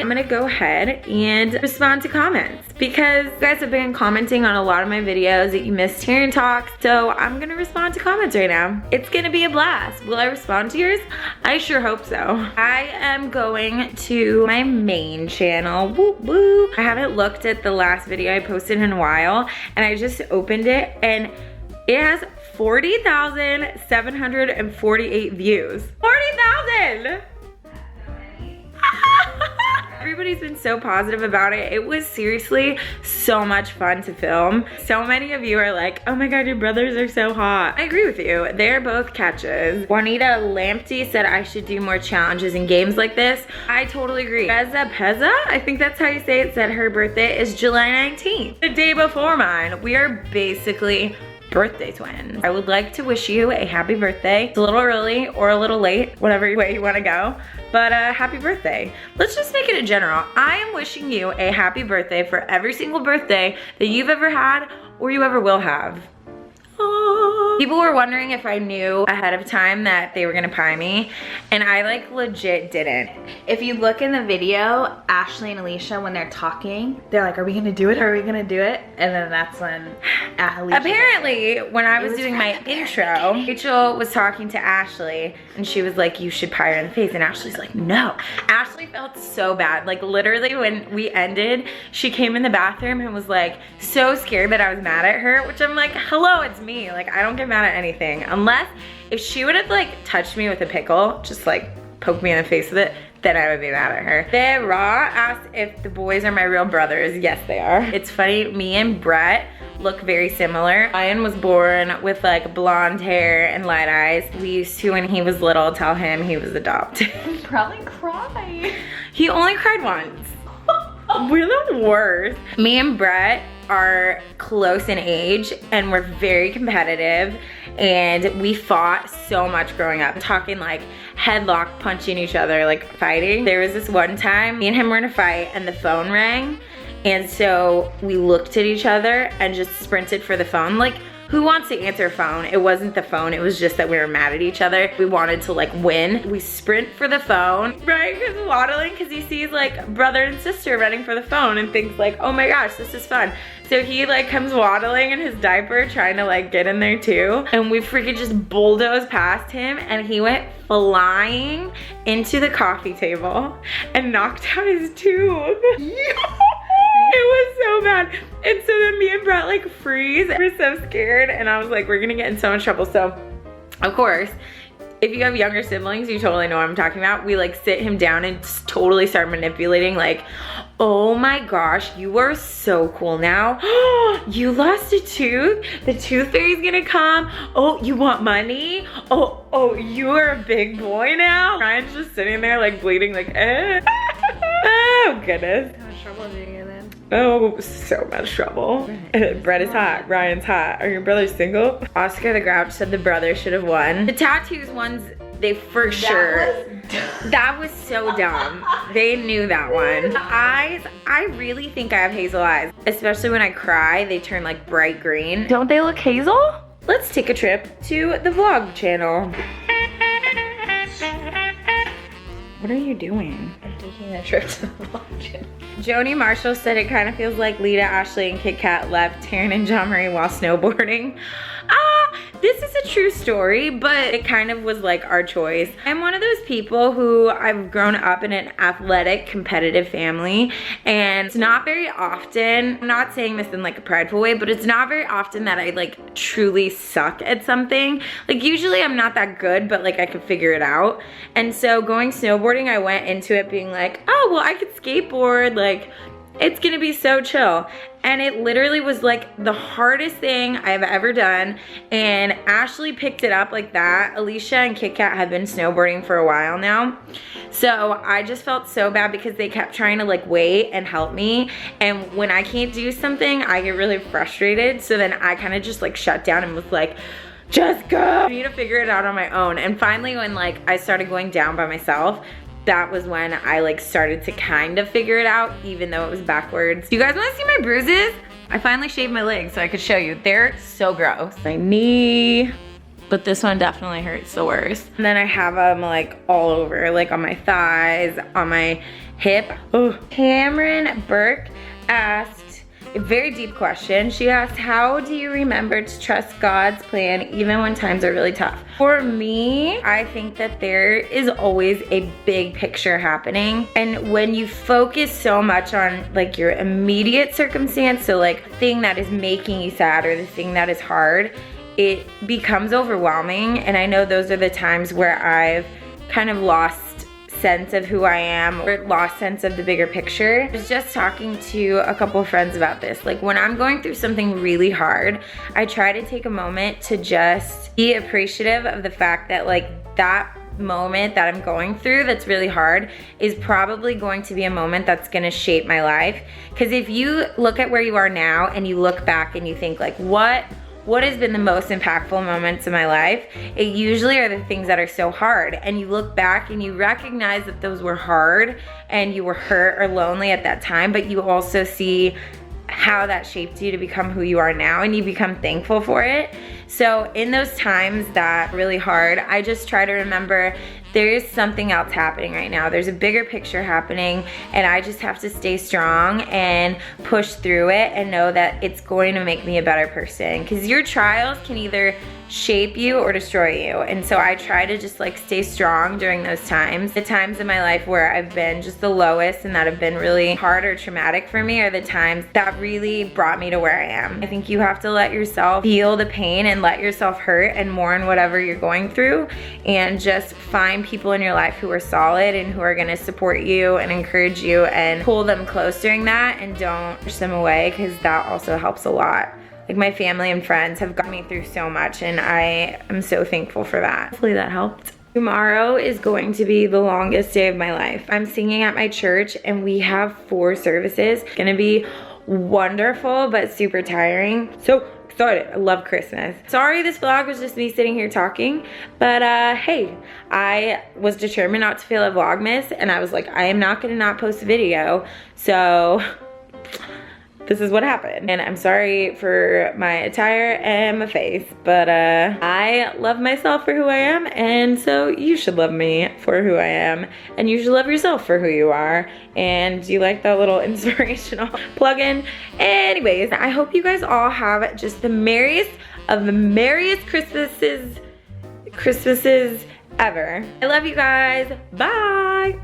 I'm gonna go ahead and respond to comments because you guys have been commenting on a lot of my videos that you missed Taryne Talks, so I'm gonna respond to comments right now. It's gonna be a blast. Will I respond to yours? I sure hope so. I am going to my main channel. Woo woo. I haven't looked at the last video I posted in a while, and I just opened it and it has 40,748 views. 40,000! Everybody's been so positive about it. It was seriously so much fun to film. So many of you are like, oh my God, your brothers are so hot. I agree with you. They're both catches. Juanita Lamptey said I should do more challenges and games like this. I totally agree. Pezza, I think that's how you say it, said her birthday is July 19th, the day before mine. We are basically birthday twins. I would like to wish you a happy birthday. It's a little early or a little late, whatever way you want to go, but happy birthday. Let's just make it a general. I am wishing you a happy birthday for every single birthday that you've ever had or you ever will have. People were wondering if I knew ahead of time that they were gonna pie me, and I like legit didn't. If you look in the video, Ashley and Alicia, when they're talking, they're like, are we gonna do it? Are we gonna do it? And then that's when Alicia. Apparently, when I was doing my intro, Rachel was talking to Ashley, and she was like, you should pie her in the face, and Ashley's like, no. Ashley felt so bad. Like literally when we ended, she came in the bathroom and was like, so scared that I was mad at her, which I'm like, hello, it's me. Like, I don't get mad at anything. Unless if she would have like touched me with a pickle, just like poked me in the face with it, then I would be mad at her. Raw asked if the boys are my real brothers. Yes, they are. It's funny, me and Brett look very similar. Ryan was born with like blonde hair and light eyes. We used to, when he was little, tell him he was adopted. He probably cried. He only cried once. We're the worst. Me and Brett are close in age and we're very competitive, and we fought so much growing up. I'm talking like headlock punching each other, like fighting. There was this one time me and him were in a fight and the phone rang, and so we looked at each other and just sprinted for the phone. Like, who wants to answer a phone? It wasn't the phone, it was just that we were mad at each other. We wanted to like win. We sprint for the phone. Ryan is waddling because he sees like brother and sister running for the phone and thinks like, oh my gosh, this is fun. So he like comes waddling in his diaper trying to like get in there too. And we freaking just bulldozed past him, and he went flying into the coffee table and knocked out his tooth. It was so bad. And so then me and Brett like freeze. We're so scared, and I was like, we're gonna get in so much trouble. So of course, if you have younger siblings, you totally know what I'm talking about. We like sit him down and totally start manipulating, like, oh my gosh, you are so cool now. You lost a tooth? The tooth fairy's gonna come. Oh, you want money? Oh, you are a big boy now? Ryan's just sitting there like bleeding, like, eh. Oh goodness. How much trouble did you get in? Oh, so much trouble. Brett is hot, Ryan's hot. Are your brothers single? Oscar the Grouch said the brothers should have won. The tattoos ones, they for sure. That was so dumb. They knew that one. The eyes, I really think I have hazel eyes. Especially when I cry, they turn like bright green. Don't they look hazel? Let's take a trip to the vlog channel. What are you doing? I'm taking a trip to the vlog channel. Joni Marshall said it kind of feels like Lita, Ashley, and Kit Kat left Taryne and John Marie while snowboarding. This is a true story, but it kind of was like our choice. I'm one of those people who I've grown up in an athletic, competitive family, and it's not very often, I'm not saying this in like a prideful way, but it's not very often that I like truly suck at something. Like usually I'm not that good, but like I could figure it out. And so going snowboarding, I went into it being like, oh, well I could skateboard, like it's gonna be so chill. And it literally was like the hardest thing I've ever done. And Ashley picked it up like that. Alicia and Kit Kat have been snowboarding for a while now. So I just felt so bad because they kept trying to like wait and help me. And when I can't do something, I get really frustrated. So then I kind of just like shut down and was like, just go. I need to figure it out on my own. And finally when like I started going down by myself, that was when I like started to kind of figure it out, even though it was backwards. Do you guys want to see my bruises? I finally shaved my legs so I could show you. They're so gross. My knee, but this one definitely hurts the worst. And then I have them like all over, like on my thighs, on my hip. Oh. Cameron Burke asked a very deep question. She asked, how do you remember to trust God's plan even when times are really tough? For me, I think that there is always a big picture happening. And when you focus so much on like your immediate circumstance, so like the thing that is making you sad or the thing that is hard, it becomes overwhelming. And I know those are the times where I've kind of lost sense of who I am or lost sense of the bigger picture. I was just talking to a couple of friends about this. Like when I'm going through something really hard, I try to take a moment to just be appreciative of the fact that like that moment that I'm going through that's really hard is probably going to be a moment that's gonna shape my life. Because if you look at where you are now and you look back and you think like, what has been the most impactful moments of my life? It usually are the things that are so hard. And you look back and you recognize that those were hard and you were hurt or lonely at that time, but you also see how that shaped you to become who you are now and you become thankful for it. So in those times that are really hard, I just try to remember there is something else happening right now. There's a bigger picture happening and I just have to stay strong and push through it and know that it's going to make me a better person. Because your trials can either shape you or destroy you. And so I try to just like stay strong during those times. The times in my life where I've been just the lowest and that have been really hard or traumatic for me are the times that really brought me to where I am. I think you have to let yourself feel the pain and let yourself hurt and mourn whatever you're going through and just find people in your life who are solid and who are gonna support you and encourage you and pull them close during that and don't push them away, because that also helps a lot. Like my family and friends have got me through so much and I am so thankful for that. Hopefully that helped. Tomorrow is going to be the longest day of my life. I'm singing at my church and we have 4 services. It's gonna be wonderful but super tiring. So excited. I love Christmas. Sorry this vlog was just me sitting here talking, but hey, I was determined not to fail at Vlogmas and I was like, I am not gonna not post a video. So this is what happened. And I'm sorry for my attire and my face, but I love myself for who I am, and so you should love me for who I am, and you should love yourself for who you are. And do you like that little inspirational plug-in? Anyways, I hope you guys all have just the merriest of the merriest Christmases ever. I love you guys. Bye.